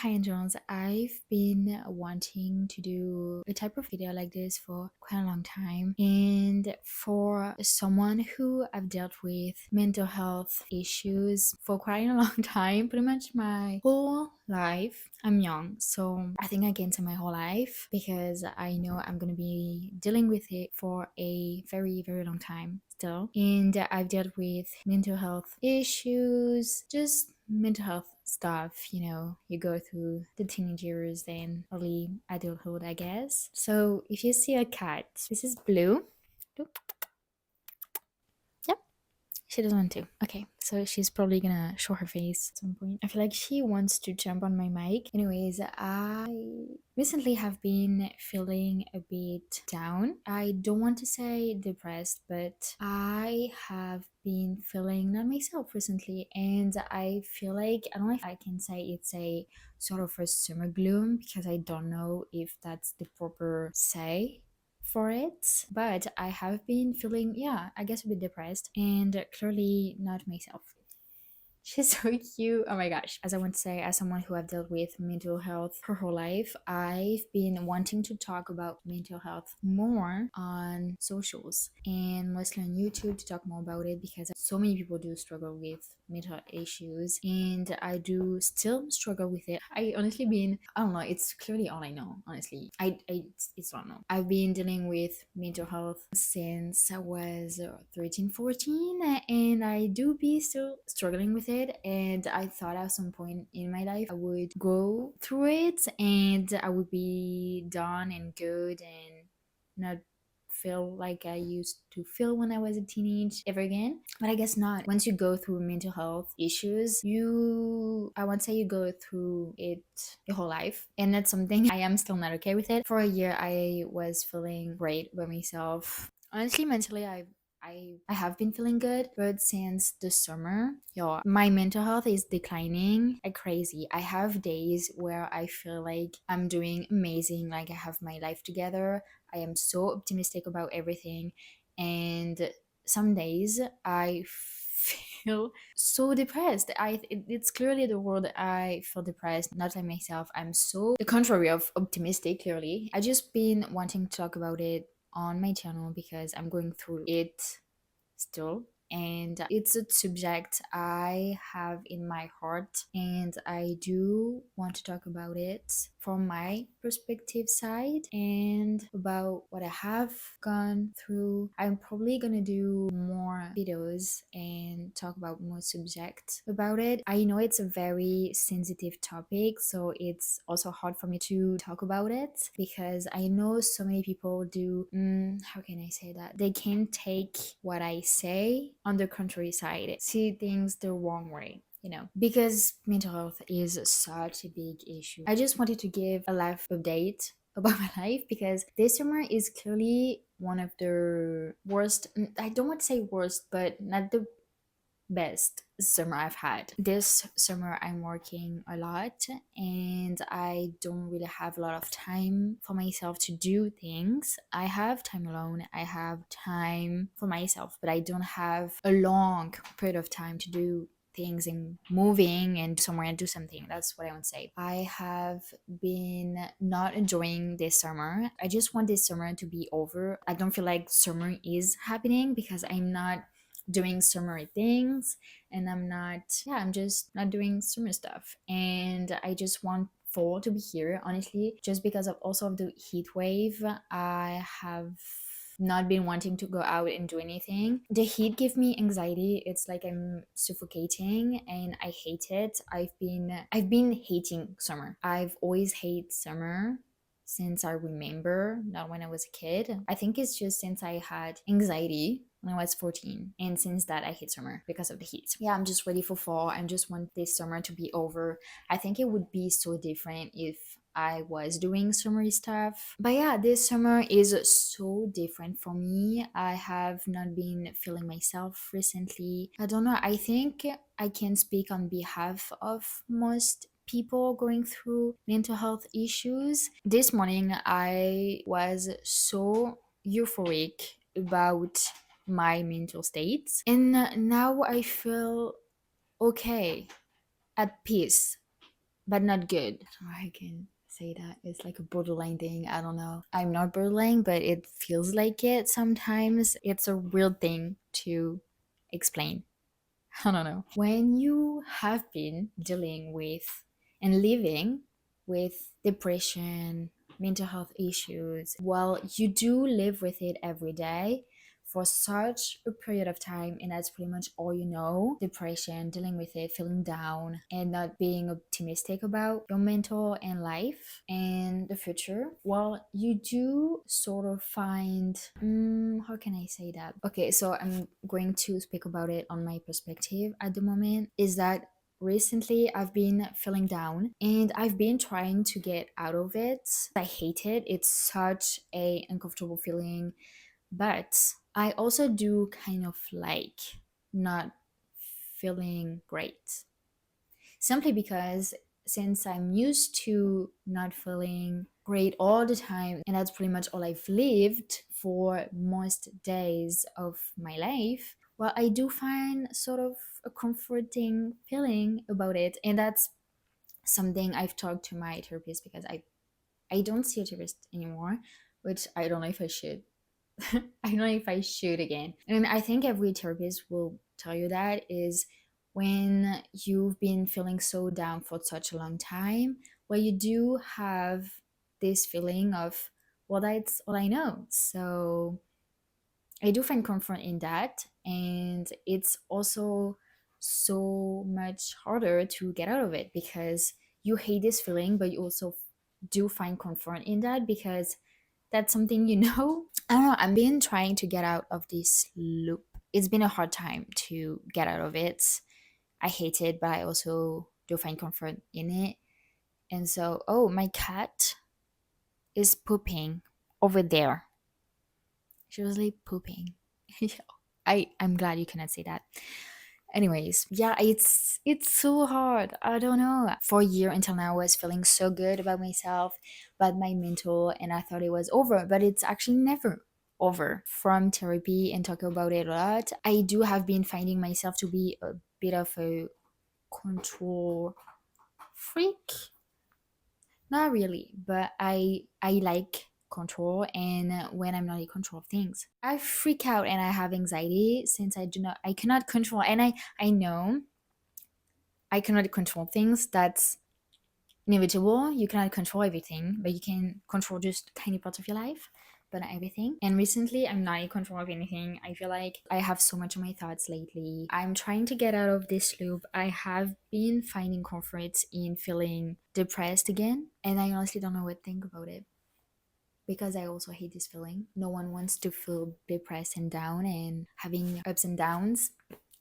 Hi Angels, I've been wanting to do a type of video like this for quite a long time, and for someone who I've dealt with mental health issues for quite a long time, pretty much my whole life. I'm young, so I think I can say my whole life because I know I'm gonna be dealing with it for a very, very long time still. And I've dealt with mental health issues, just mental health stuff, you go through the teenage years and early adulthood, I guess. So if you see a cat, this is Blue. Yep, she doesn't want to. Okay, so she's probably gonna show her face at some point. I feel like she wants to jump on my mic. Anyways, I recently have been feeling a bit down. I don't want to say depressed, but I have been feeling not myself recently, and I feel like I don't know if I can say it's a sort of a summer gloom because I don't know if that's the proper say for it, but I have been feeling, yeah, I guess a bit depressed and clearly not myself. She's so cute. Oh my gosh. As I want to say, as someone who have dealt with mental health her whole life, I've been wanting to talk about mental health more on socials and mostly on YouTube to talk more about it because so many people do struggle with mental issues and I do still struggle with it. I honestly been, I don't know, it's clearly all I know, honestly. It's all I know. I've been dealing with mental health since I was 13, 14, and I do be still struggling with it, and I thought at some point in my life I would go through it and I would be done and good and not feel like I used to feel when I was a teenage ever again. But I guess not. Once you go through mental health issues, I won't say you go through it your whole life. And that's something I am still not okay with it. For a year I was feeling great by myself. Honestly, mentally I have been feeling good, but since the summer, my mental health is declining like crazy. I have days where I feel like I'm doing amazing, like I have my life together. I am so optimistic about everything, and some days I feel so depressed. It's clearly the world. I feel depressed, not like myself. I'm so the contrary of optimistic. Clearly, I just been wanting to talk about it on my channel because I'm going through it still, and it's a subject I have in my heart and I do want to talk about it from my perspective side and about what I have gone through. I'm probably gonna do more videos and talk about more subjects about it. I know it's a very sensitive topic, so it's also hard for me to talk about it because I know so many people do, how can I say that, they can take what I say on the contrary side, see things the wrong way, because mental health is such a big issue. I just wanted to give a life update about my life because this summer is clearly one of the worst, I don't want to say worst, but not the best summer I've had. This summer I'm working a lot and I don't really have a lot of time for myself to do things. I have time alone, I have time for myself, but I don't have a long period of time to do things and moving and somewhere and do something. That's what I would say. I have been not enjoying this summer. I just want this summer to be over. I don't feel like summer is happening because I'm not doing summery things and I'm just not doing summer stuff, and I just want fall to be here, honestly, just because of also of the heat wave. I have not been wanting to go out and do anything. The heat gives me anxiety. It's like I'm suffocating and I hate it. I've been hating summer. I've always hated summer since I remember, not when I was a kid. I think it's just since I had anxiety when I was 14, and since that I hate summer because of the heat. Yeah, I'm just ready for fall. I just want this summer to be over. I think it would be so different if I was doing summery stuff. But yeah, this summer is so different for me. I have not been feeling myself recently. I don't know. I think I can speak on behalf of most people going through mental health issues. This morning, I was so euphoric about my mental states, and now I feel okay, at peace. but not good. I don't know how I can say that. It's like a borderline thing. I don't know. I'm not borderline, but it feels like it sometimes. It's a weird thing to explain. I don't know. When you have been dealing with and living with depression, mental health issues, well, you do live with it every day for such a period of time, and that's pretty much all you know. Depression, dealing with it, feeling down, and not being optimistic about your mental and life and the future. Well, you do sort of find, how can I say that? Okay, so I'm going to speak about it on my perspective at the moment. Is that recently I've been feeling down and I've been trying to get out of it. I hate it. It's such a uncomfortable feeling, but I also do kind of like not feeling great. Simply because since I'm used to not feeling great all the time, and that's pretty much all I've lived for most days of my life, well, I do find sort of a comforting feeling about it. And that's something I've talked to my therapist, because I don't see a therapist anymore, which I don't know if I should. I don't know if I should again. And I think every therapist will tell you that is when you've been feeling so down for such a long time, well, you do have this feeling of, well, that's all I know. So I do find comfort in that. And it's also so much harder to get out of it because you hate this feeling, but you also do find comfort in that because that's something you know. I don't know, I've been trying to get out of this loop. It's been a hard time to get out of it. I hate it, but I also do find comfort in it. And so, oh, my cat is pooping over there. She was like pooping. I'm glad you cannot see that. Anyways, yeah, it's so hard. I don't know. For a year until now, I was feeling so good about myself, about my mental, and I thought it was over, but it's actually never over. From therapy and talking about it a lot, I do have been finding myself to be a bit of a control freak. Not really, but I like control, and when I'm not in control of things, I freak out and I have anxiety since I cannot control, and I know I cannot control things. That's inevitable. You cannot control everything, but you can control just tiny parts of your life, but not everything. And recently, I'm not in control of anything. I feel like I have so much of my thoughts lately. I'm trying to get out of this loop. I have been finding comfort in feeling depressed again, and I honestly don't know what to think about it because I also hate this feeling. No one wants to feel depressed and down and having ups and downs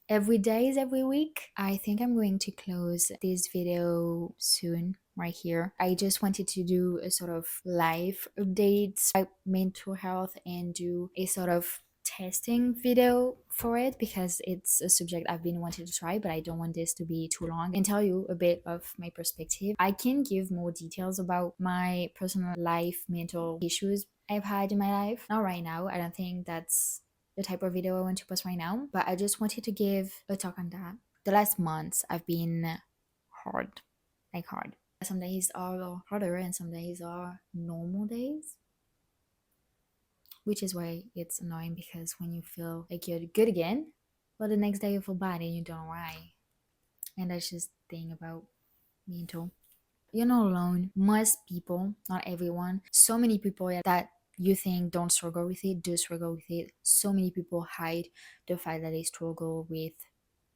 every day is every week. I think I'm going to close this video soon right here. I just wanted to do a sort of live updates about mental health and do a sort of testing video for it because it's a subject I've been wanting to try, but I don't want this to be too long, and tell you a bit of my perspective. I can give more details about my personal life mental issues I've had in my life. Not right now. I don't think that's the type of video I want to post right now, but I just wanted to give a talk on that. The last months I've been hard, like hard. Some days are harder and some days are normal days, which is why it's annoying because when you feel like you're good again, well, the next day you feel bad and you don't know why. And that's just the thing about mental. You're not alone. Most people, not everyone, so many people that you think don't struggle with it do struggle with it. So many people hide the fact that they struggle with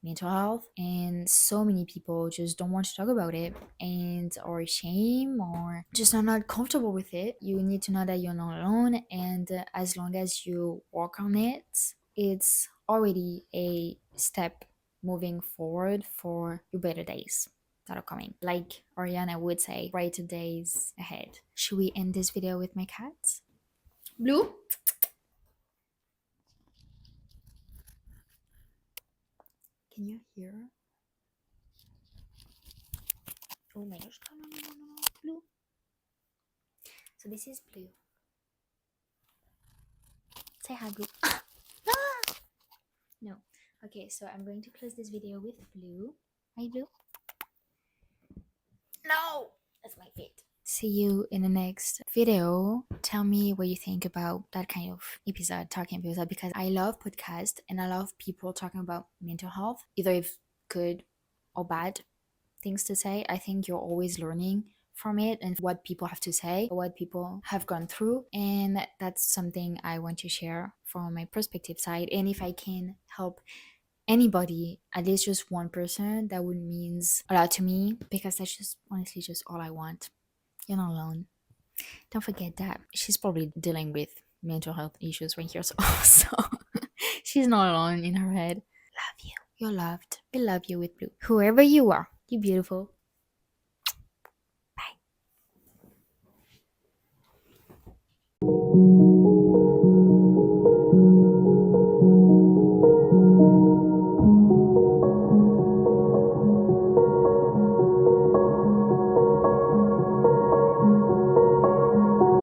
mental health, and so many people just don't want to talk about it and or shame or just are not comfortable with it. You need to know that you're not alone, and as long as you work on it, it's already a step moving forward for your better days that are coming. Like Ariana would say, brighter days ahead. Should we end this video with my cats? Blue? Can you hear? Oh my gosh. No, no, no, no, no. Blue. So this is Blue. Say hi, Blue. No. Okay, so I'm going to close this video with Blue. Hi, Blue. No, that's my feet. See you in the next video. Tell me what you think about that kind of episode, talking episode, because I love podcast and I love people talking about mental health, either if good or bad things to say. I think you're always learning from it and what people have to say, what people have gone through, and that's something I want to share from my perspective side. And if I can help anybody, at least just one person, that would means a lot to me, because that's just honestly just all I want. You're not alone. Don't forget that she's probably dealing with mental health issues right here, so also she's not alone in her head. Love you. You're loved. We love you with blue. Whoever you are, you're beautiful.